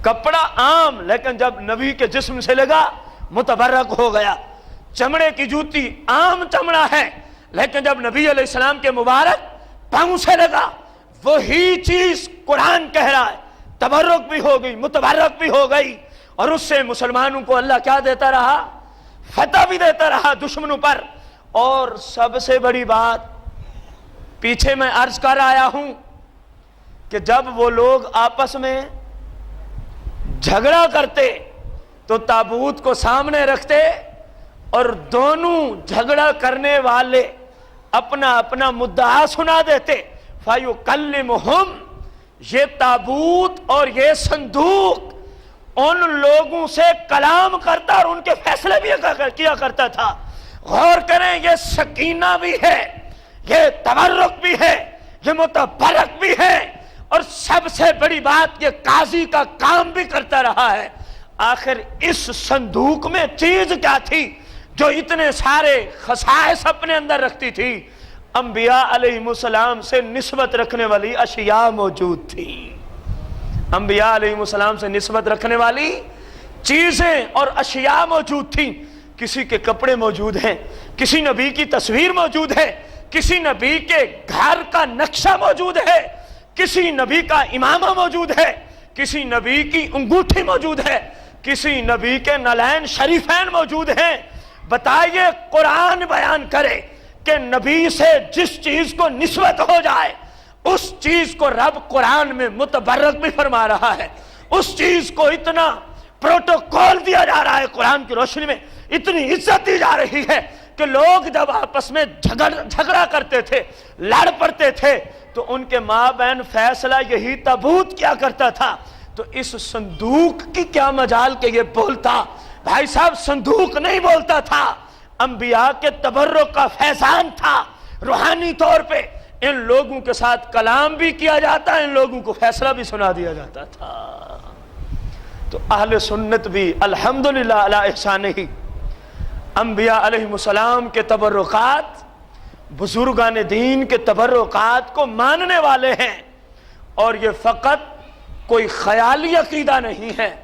A: کپڑا عام، لیکن جب نبی کے جسم سے لگا متبرک ہو گیا۔ چمڑے کی جوتی عام چمڑا ہے، لیکن جب نبی علیہ السلام کے مبارک پاؤں سے لگا، وہی چیز قرآن کہہ رہا ہے، تبرک بھی ہو گئی، متبرک بھی ہو گئی، اور اس سے مسلمانوں کو اللہ کیا دیتا رہا؟ فتح بھی دیتا رہا دشمنوں پر۔ اور سب سے بڑی بات پیچھے میں عرض کر آیا ہوں کہ جب وہ لوگ آپس میں جھگڑا کرتے تو تابوت کو سامنے رکھتے اور دونوں جھگڑا کرنے والے اپنا اپنا مدعا سنا دیتے۔ فَيُكَلِّمُهُمْ، یہ تابوت اور یہ صندوق ان لوگوں سے کلام کرتا اور ان کے فیصلے بھی کیا کرتا تھا۔ غور کریں، یہ سکینہ بھی ہے، یہ تبرک بھی ہے، یہ متبرک بھی ہے، اور سب سے بڑی بات یہ قاضی کا کام بھی کرتا رہا ہے۔ آخر اس صندوق میں چیز کیا تھی جو اتنے سارے خصائص اپنے اندر رکھتی تھی؟ انبیاء علیہ السلام سے نسبت رکھنے والی اشیاء موجود تھی۔ انبیاء علیہ السلام سے نسبت رکھنے والی چیزیں اور اشیاء موجود تھیں۔ کسی کے کپڑے موجود ہیں، کسی نبی کی تصویر موجود ہے، کسی نبی کے گھر کا نقشہ موجود ہے، کسی نبی کا امامہ موجود ہے، کسی نبی کی انگوٹھی موجود ہے، کسی نبی کے نالین شریفین موجود ہیں۔ بتائیے، قرآن بیان کرے کہ نبی سے جس چیز کو نسبت ہو جائے اس چیز کو رب قرآن میں متبرک بھی فرما رہا ہے، اس چیز کو اتنا پروٹوکول دیا جا رہا ہے، قرآن کی روشنی میں اتنی عزت دی جا رہی ہے کہ لوگ جب آپس میں جھگڑا کرتے تھے، لڑ پڑتے تھے، تو ان کے ماں بہن فیصلہ یہی تابوت کیا کرتا تھا۔ تو اس صندوق کی کیا مجال کہ یہ بولتا؟ بھائی صاحب، صندوق نہیں بولتا تھا، انبیاء کے تبرک کا فیضان تھا۔ روحانی طور پہ ان لوگوں کے ساتھ کلام بھی کیا جاتا، ان لوگوں کو فیصلہ بھی سنا دیا جاتا تھا۔ تو اہل سنت بھی الحمدللہ علی احسانہ، انبیاء علیہ السلام کے تبرکات، بزرگان دین کے تبرکات کو ماننے والے ہیں، اور یہ فقط کوئی خیالی عقیدہ نہیں ہے،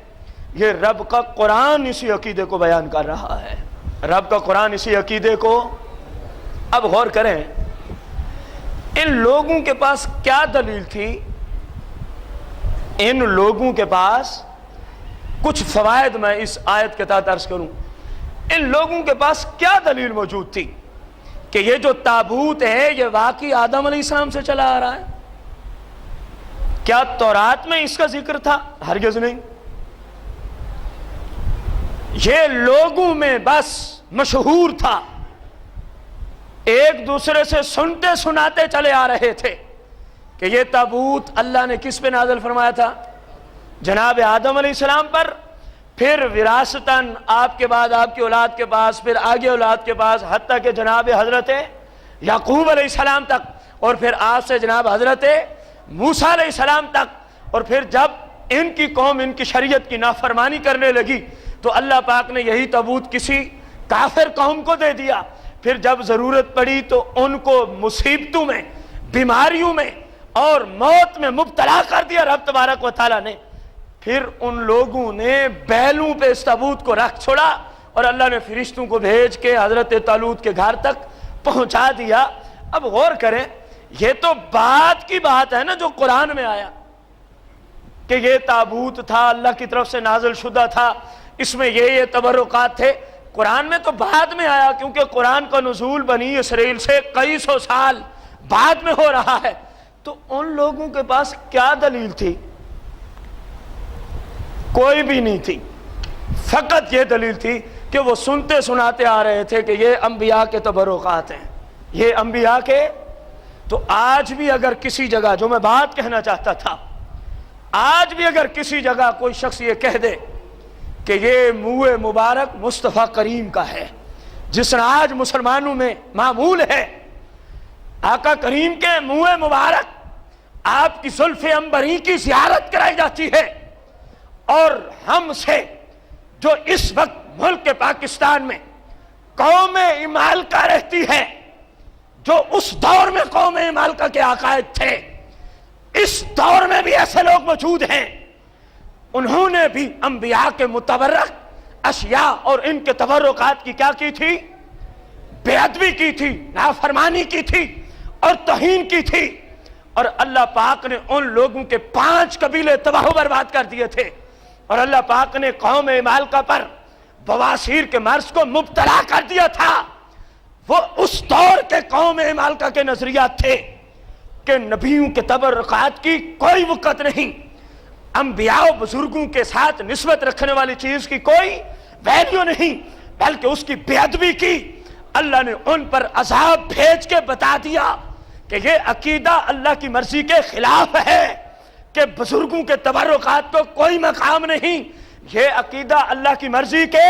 A: یہ رب کا قرآن اسی عقیدے کو بیان کر رہا ہے۔ رب کا قرآن اسی عقیدے کو، اب غور کریں ان لوگوں کے پاس کیا دلیل تھی؟ ان لوگوں کے پاس کچھ فوائد میں اس آیت کے تحت عرض کروں۔ ان لوگوں کے پاس کیا دلیل موجود تھی کہ یہ جو تابوت ہے یہ واقعی آدم علیہ السلام سے چلا آ رہا ہے؟ کیا تورات میں اس کا ذکر تھا؟ ہرگز نہیں۔ یہ لوگوں میں بس مشہور تھا، ایک دوسرے سے سنتے سناتے چلے آ رہے تھے کہ یہ تابوت اللہ نے کس پہ نازل فرمایا تھا؟ جناب آدم علیہ السلام پر، پھر وراثتاً آپ کے بعد آپ کی اولاد کے پاس، پھر آگے اولاد کے پاس، حتیٰ کہ جناب حضرت یعقوب علیہ السلام تک، اور پھر آپ سے جناب حضرت موسیٰ علیہ السلام تک، اور پھر جب ان کی قوم ان کی شریعت کی نافرمانی کرنے لگی تو اللہ پاک نے یہی تابوت کسی کافر قوم کو دے دیا۔ پھر جب ضرورت پڑی تو ان کو مصیبتوں میں، بیماریوں میں اور موت میں مبتلا کر دیا رب تبارک و تعالیٰ نے۔ پھر ان لوگوں نے بیلوں پہ اس تابوت کو رکھ چھوڑا، اور اللہ نے فرشتوں کو بھیج کے حضرت طالوت کے گھر تک پہنچا دیا۔ اب غور کریں، یہ تو بعد کی بات ہے نا جو قرآن میں آیا کہ یہ تابوت تھا، اللہ کی طرف سے نازل شدہ تھا، اس میں یہ تبرکات تھے۔ قرآن میں تو بعد میں آیا، کیونکہ قرآن کا نزول بنی اسرائیل سے کئی سو سال بعد میں ہو رہا ہے۔ تو ان لوگوں کے پاس کیا دلیل تھی؟ کوئی بھی نہیں تھی، فقط یہ دلیل تھی کہ وہ سنتے سناتے آ رہے تھے کہ یہ انبیاء کے تبرکات ہیں، یہ انبیاء کے۔ تو آج بھی اگر کسی جگہ، جو میں بات کہنا چاہتا تھا، آج بھی اگر کسی جگہ کوئی شخص یہ کہہ دے کہ یہ منہ مبارک مصطفیٰ کریم کا ہے، جس طرح آج مسلمانوں میں معمول ہے، آقا کریم کے منہ مبارک، آپ کی زلف عنبری کی زیارت کرائی جاتی ہے، اور ہم سے جو اس وقت ملک پاکستان میں قوم امالکا رہتی ہے، جو اس دور میں قوم امالکا کے عقائد تھے، اس دور میں بھی ایسے لوگ موجود ہیں، انہوں نے بھی انبیاء کے متبرک اشیاء اور ان کے تبرکات کی کیا کی تھی؟ بے ادبی کی تھی، نافرمانی کی تھی اور توہین کی تھی۔ اور اللہ پاک نے ان لوگوں کے 5 قبیلے تباہ و برباد کر دیے تھے، اور اللہ پاک نے قوم امالکا پر بواسیر کے مرض کو مبتلا کر دیا تھا۔ وہ اس دور کے قوم امالکا کے نظریات تھے کہ نبیوں کے تبرکات کی کوئی وقت نہیں، انبیاء و بزرگوں کے ساتھ نسبت رکھنے والی چیز کی کوئی ویلیو نہیں، بلکہ اس کی بے ادبی کی۔ اللہ نے ان پر عذاب بھیج کے بتا دیا کہ یہ عقیدہ اللہ کی مرضی کے خلاف ہے، کہ بزرگوں کے تبرکات کو کوئی مقام نہیں، یہ عقیدہ اللہ کی مرضی کے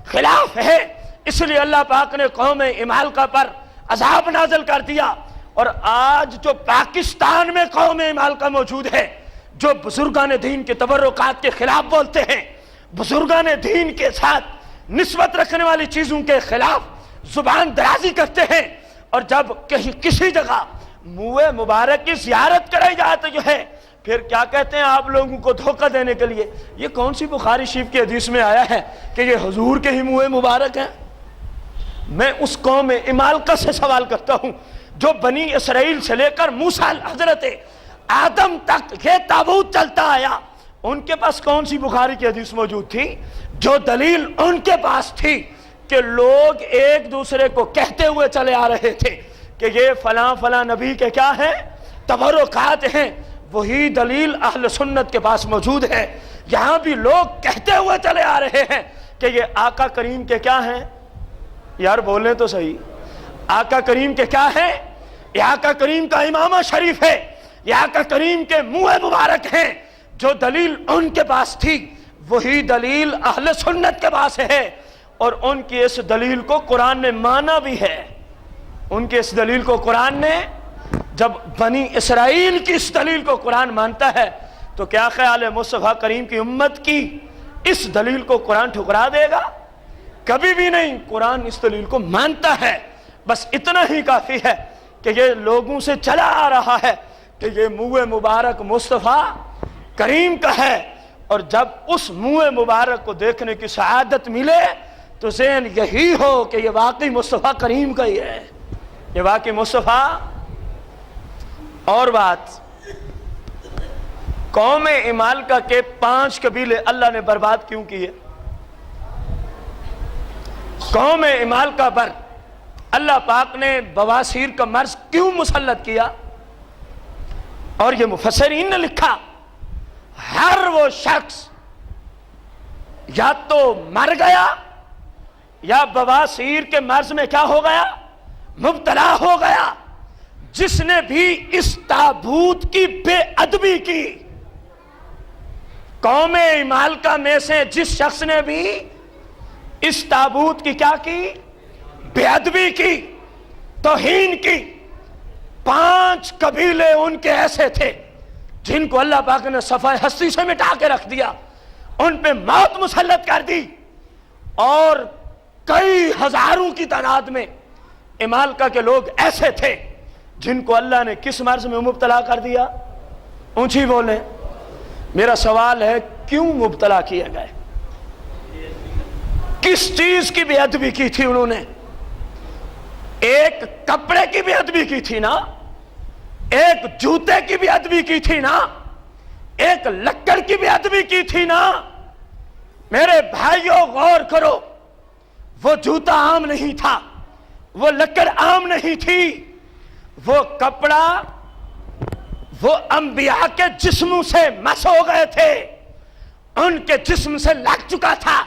A: خلاف ہے۔ اس لیے اللہ پاک نے قوم امالکا پر عذاب نازل کر دیا۔ اور آج جو پاکستان میں قوم امالکا موجود ہے، جو بزرگان دین کے تبرکات کے خلاف بولتے ہیں، بزرگان دین کے ساتھ نسبت رکھنے والی چیزوں کے خلاف زبان درازی کرتے ہیں، اور جب کہیں کسی جگہ منہ مبارک کی زیارت کرائی جاتی ہے، پھر کیا کہتے ہیں آپ لوگوں کو دھوکہ دینے کے لیے؟ یہ کون سی بخاری شریف کی حدیث میں آیا ہے کہ یہ حضور کے ہی منہ مبارک ہیں؟ میں اس قوم امالکا سے سوال کرتا ہوں جو بنی اسرائیل سے لے کر موسیٰ حضرت آدم تک یہ تابوت چلتا آیا، ان کے پاس کون سی بخاری کی حدیث موجود تھی جو دلیل ان کے پاس تھی کہ لوگ ایک دوسرے کو کہتے ہوئے چلے آ رہے تھے کہ یہ فلاں فلاں نبی کے کیا ہیں؟ تبرکات ہیں؟ وہی دلیل اہل سنت کے پاس موجود ہے۔ یہاں بھی لوگ کہتے ہوئے چلے آ رہے ہیں کہ یہ آقا کریم کے کیا ہیں؟ یار بولیں تو صحیح، آقا کریم کے کیا ہیں؟ یہ آقا کریم کا امامہ شریف ہے، یہ آقا کریم کے منہ مبارک ہیں۔ جو دلیل ان کے پاس تھی وہی دلیل اہل سنت کے پاس ہے، اور ان کی اس دلیل کو قرآن نے مانا بھی ہے۔ ان کی اس دلیل کو قرآن نے، جب بنی اسرائیل کی اس دلیل کو قرآن مانتا ہے تو کیا خیال ہے مصطفیٰ کریم کی امت کی اس دلیل کو قرآن ٹھکرا دے گا؟ کبھی بھی نہیں۔ قرآن اس دلیل کو مانتا ہے، بس اتنا ہی کافی ہے کہ یہ لوگوں سے چلا آ رہا ہے کہ یہ منہ مبارک مصطفیٰ کریم کا ہے، اور جب اس منہ مبارک کو دیکھنے کی سعادت ملے تو ذہن یہی ہو کہ یہ واقعی مصطفیٰ کریم کا ہی ہے، یہ واقعی مصطفیٰ۔ اور بات، قوم امالکا کے 5 قبیلے اللہ نے برباد کیوں کیے؟ قوم امالکا پر اللہ پاک نے بواسیر کا مرض کیوں مسلط کیا؟ اور یہ مفسرین نے لکھا، ہر وہ شخص یا تو مر گیا یا بواسیر کے مرض میں کیا ہو گیا؟ مبتلا ہو گیا، جس نے بھی اس تابوت کی بے ادبی کی۔ قوم امالکا میں سے جس شخص نے بھی اس تابوت کی کیا کی؟ بے ادبی کی، توہین کی۔ 5 قبیلے ان کے ایسے تھے جن کو اللہ پاک نے صفحہ ہستی سے مٹا کے رکھ دیا، ان پہ موت مسلط کر دی، اور کئی ہزاروں کی تعداد میں امالکا کے لوگ ایسے تھے جن کو اللہ نے کس مرض میں مبتلا کر دیا؟ اونچی بولیں، میرا سوال ہے کیوں مبتلا کیے گئے؟ کس چیز کی بے ادبی کی تھی انہوں نے؟ ایک کپڑے کی بے ادبی کی تھی نا، ایک جوتے کی بے ادبی کی تھی نا، ایک لکڑ کی بے ادبی کی تھی نا۔ میرے بھائیوں غور کرو، وہ جوتا عام نہیں تھا، وہ لکڑ عام نہیں تھی، وہ کپڑا وہ انبیاء کے جسموں سے مس ہو گئے تھے، ان کے جسم سے لگ چکا تھا۔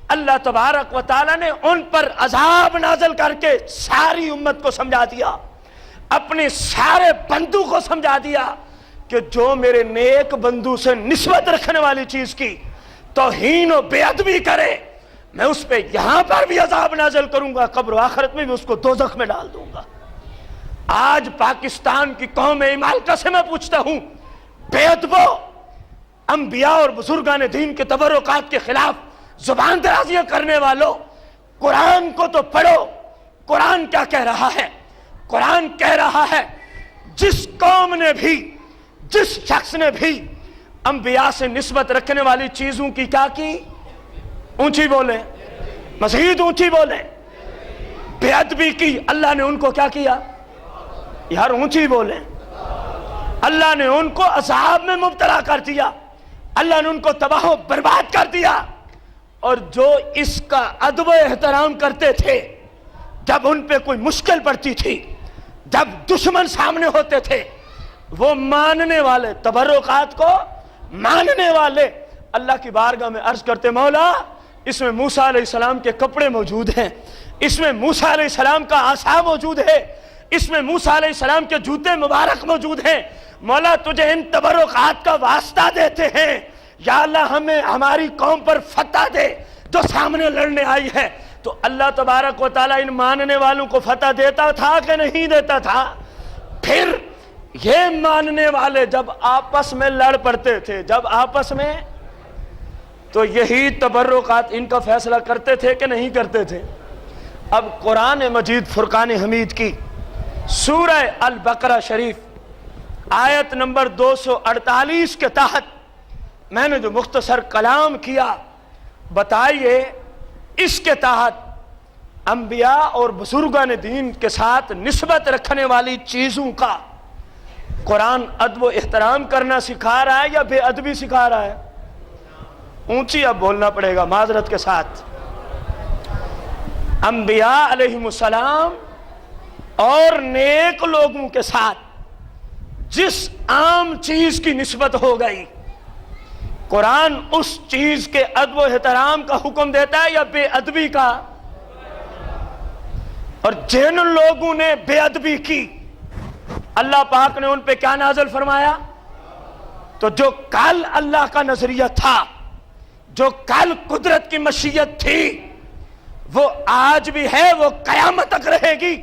A: اللہ تبارک و تعالی نے ان پر عذاب نازل کر کے ساری امت کو سمجھا دیا، اپنے سارے بندوں کو سمجھا دیا کہ جو میرے نیک بندوں سے نسبت رکھنے والی چیز کی توہین و بے ادبی کرے، میں اس پہ یہاں پر بھی عذاب نازل کروں گا، قبر و آخرت میں بھی اس کو دوزخ میں ڈال دوں گا۔ آج پاکستان کی قوم عمالقہ سے میں پوچھتا ہوں، بے ادبو، انبیاء اور بزرگان دین کے تبرکات کے خلاف زبان درازیاں کرنے والوں، قرآن کو تو پڑھو۔ قرآن کیا کہہ رہا ہے؟ قرآن کہہ رہا ہے جس قوم نے بھی، جس شخص نے بھی انبیاء سے نسبت رکھنے والی چیزوں کی کیا کی؟ اونچی بولیں، مزید اونچی بولیں، بے ادبی کی، اللہ نے ان کو کیا کیا؟ یار اونچی بولیں، اللہ نے ان کو عذاب میں مبتلا کر دیا، اللہ نے ان کو تباہ و برباد کر دیا۔ اور جو اس کا ادب و احترام کرتے تھے، جب ان پہ کوئی مشکل پڑتی تھی، جب دشمن سامنے ہوتے تھے، وہ ماننے والے، تبرکات کو ماننے والے اللہ کی بارگاہ میں عرض کرتے، مولا اس میں موسیٰ علیہ السلام کے کپڑے موجود ہیں، اس میں موسیٰ علیہ السلام کا عصا موجود ہے، اس میں موسیٰ علیہ السلام کے جوتے مبارک موجود ہیں، مولا تجھے ان تبرکات کا واسطہ دیتے ہیں، یا اللہ ہمیں ہماری قوم پر فتح دے جو سامنے لڑنے آئی ہے۔ تو اللہ تبارک و تعالیٰ ان ماننے والوں کو فتح دیتا تھا کہ نہیں دیتا تھا؟ پھر یہ ماننے والے جب آپس میں لڑ پڑتے تھے، جب آپس میں، تو یہی تبرکات ان کا فیصلہ کرتے تھے کہ نہیں کرتے تھے؟ اب قرآن مجید فرقان حمید کی سورہ البقرہ شریف آیت نمبر 248 کے تحت میں نے جو مختصر کلام کیا، بتائیے اس کے تحت انبیاء اور بزرگان دین کے ساتھ نسبت رکھنے والی چیزوں کا قرآن ادب و احترام کرنا سکھا رہا ہے یا بے ادبی سکھا رہا ہے؟ اونچی اب بولنا پڑے گا معذرت کے ساتھ۔ انبیاء علیہم السلام اور نیک لوگوں کے ساتھ جس عام چیز کی نسبت ہو گئی، قرآن اس چیز کے ادب و احترام کا حکم دیتا ہے یا بے ادبی کا؟ اور جن لوگوں نے بے ادبی کی، اللہ پاک نے ان پہ کیا نازل فرمایا؟ تو جو کل اللہ کا نظریہ تھا، جو کل قدرت کی مشیت تھی، وہ آج بھی ہے، وہ قیامت تک رہے گی۔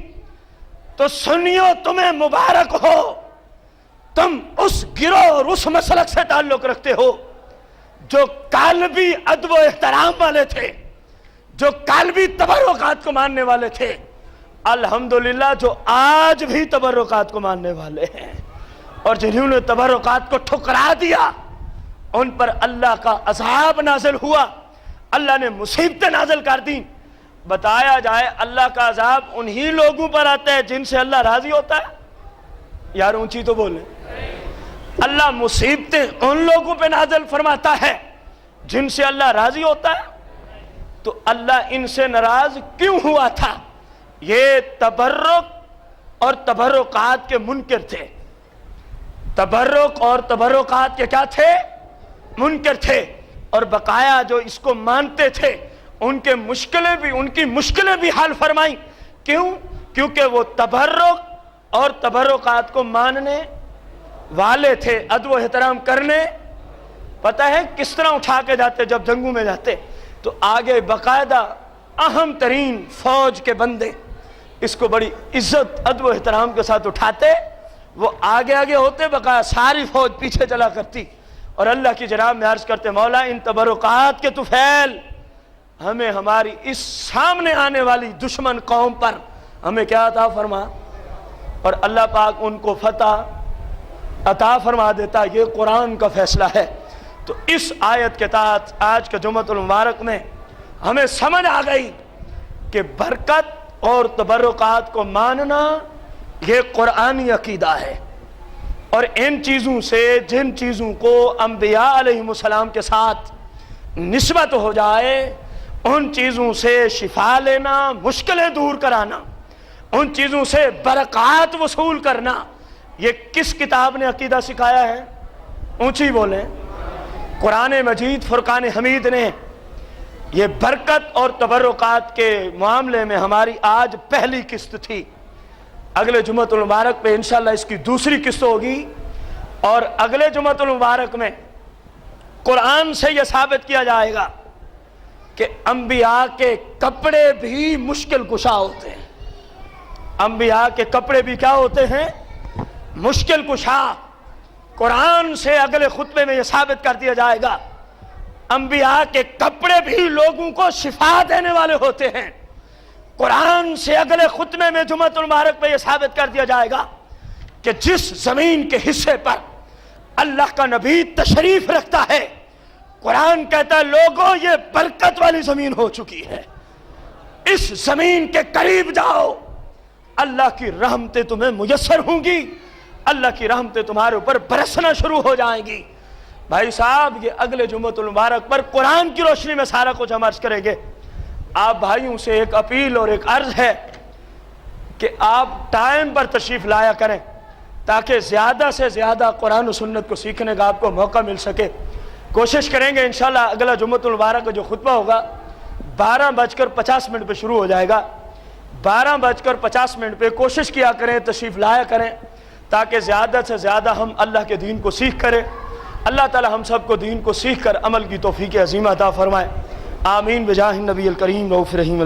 A: تو سنیو، تمہیں مبارک ہو، تم اس گروہ اور اس مسلک سے تعلق رکھتے ہو جو کل بھی ادب و احترام والے تھے، جو کل بھی تبرکات کو ماننے والے تھے، الحمدللہ جو آج بھی تبرکات کو ماننے والے ہیں۔ اور جنہوں نے تبرکات کو ٹھکرا دیا، ان پر اللہ کا عذاب نازل ہوا، اللہ نے مصیبتیں نازل کر دیں۔ بتایا جائے اللہ کا عذاب انہی لوگوں پر آتا ہے جن سے اللہ راضی ہوتا ہے؟ یار اونچی تو بولیں۔ اللہ مصیبتیں ان لوگوں پہ نازل فرماتا ہے جن سے اللہ راضی ہوتا ہے؟ تو اللہ ان سے ناراض کیوں ہوا تھا؟ یہ تبرک اور تبرکات کے منکر تھے، تبرک اور تبرکات کے کیا تھے؟ منکر تھے۔ اور بقایا جو اس کو مانتے تھے، ان کی مشکلیں بھی حل فرمائیں۔ کیوں؟ کیونکہ وہ تبرک اور تبرکات کو ماننے والے تھے، ادب و احترام کرنے۔ پتہ ہے کس طرح اٹھا کے جاتے؟ جب جنگوں میں جاتے تو آگے باقاعدہ اہم ترین فوج کے بندے اس کو بڑی عزت ادب و احترام کے ساتھ اٹھاتے، وہ آگے آگے ہوتے، بقایا ساری فوج پیچھے چلا کرتی، اور اللہ کی جناب میں عرض کرتے، مولا ان تبرکات کے طفیل ہمیں ہماری اس سامنے آنے والی دشمن قوم پر ہمیں کیا عطا فرما؟ اور اللہ پاک ان کو فتح عطا فرما دیتا۔ یہ قرآن کا فیصلہ ہے۔ تو اس آیت کے تحت آج کے جمعۃ المبارک میں ہمیں سمجھ آ گئی کہ برکت اور تبرکات کو ماننا یہ قرآنی عقیدہ ہے، اور ان چیزوں سے جن چیزوں کو انبیاء علیہ السلام کے ساتھ نسبت ہو جائے ان چیزوں سے شفا لینا، مشکلیں دور کرانا، ان چیزوں سے برکات وصول کرنا، یہ کس کتاب نے عقیدہ سکھایا ہے؟ اونچی بولیں، قرآن مجید فرقان حمید نے یہ برکت اور تبرکات کے معاملے میں ہماری آج پہلی قسط تھی، اگلے جمعۃ المبارک پہ انشاءاللہ اس کی دوسری قسط ہوگی، اور اگلے جمعۃ المبارک میں قرآن سے یہ ثابت کیا جائے گا کہ انبیاء کے کپڑے بھی مشکل کشا ہوتے ہیں، انبیاء کے کپڑے بھی کیا ہوتے ہیں؟ مشکل کشا۔ قرآن سے اگلے خطبے میں یہ ثابت کر دیا جائے گا انبیاء کے کپڑے بھی لوگوں کو شفا دینے والے ہوتے ہیں۔ قرآن سے اگلے خطبے میں جمعۃ المبارک پہ یہ ثابت کر دیا جائے گا کہ جس زمین کے حصے پر اللہ کا نبی تشریف رکھتا ہے، قرآن کہتا ہے لوگوں یہ برکت والی زمین ہو چکی ہے، اس زمین کے قریب جاؤ، اللہ کی رحمتیں تمہیں میسر ہوں گی، اللہ کی رحمتیں تمہارے اوپر برسنا شروع ہو جائیں گی۔ بھائی صاحب یہ اگلے جمعۃ المبارک پر قرآن کی روشنی میں سارا کچھ ہم عرض کریں گے۔ آپ بھائیوں سے ایک اپیل اور ایک عرض ہے کہ آپ ٹائم پر تشریف لایا کریں تاکہ زیادہ سے زیادہ قرآن و سنت کو سیکھنے کا آپ کو موقع مل سکے۔ کوشش کریں گے انشاءاللہ اگلا جمعۃ المبارک کا جو خطبہ ہوگا 12:50 پہ شروع ہو جائے گا، 12:50 پہ کوشش کیا کریں تشریف لایا کریں تاکہ زیادہ سے زیادہ ہم اللہ کے دین کو سیکھ کریں۔ اللہ تعالی ہم سب کو دین کو سیکھ کر عمل کی توفیق عظیمہ عطا فرمائے، آمین بجاہ النبی الکریم رؤوف رحیم۔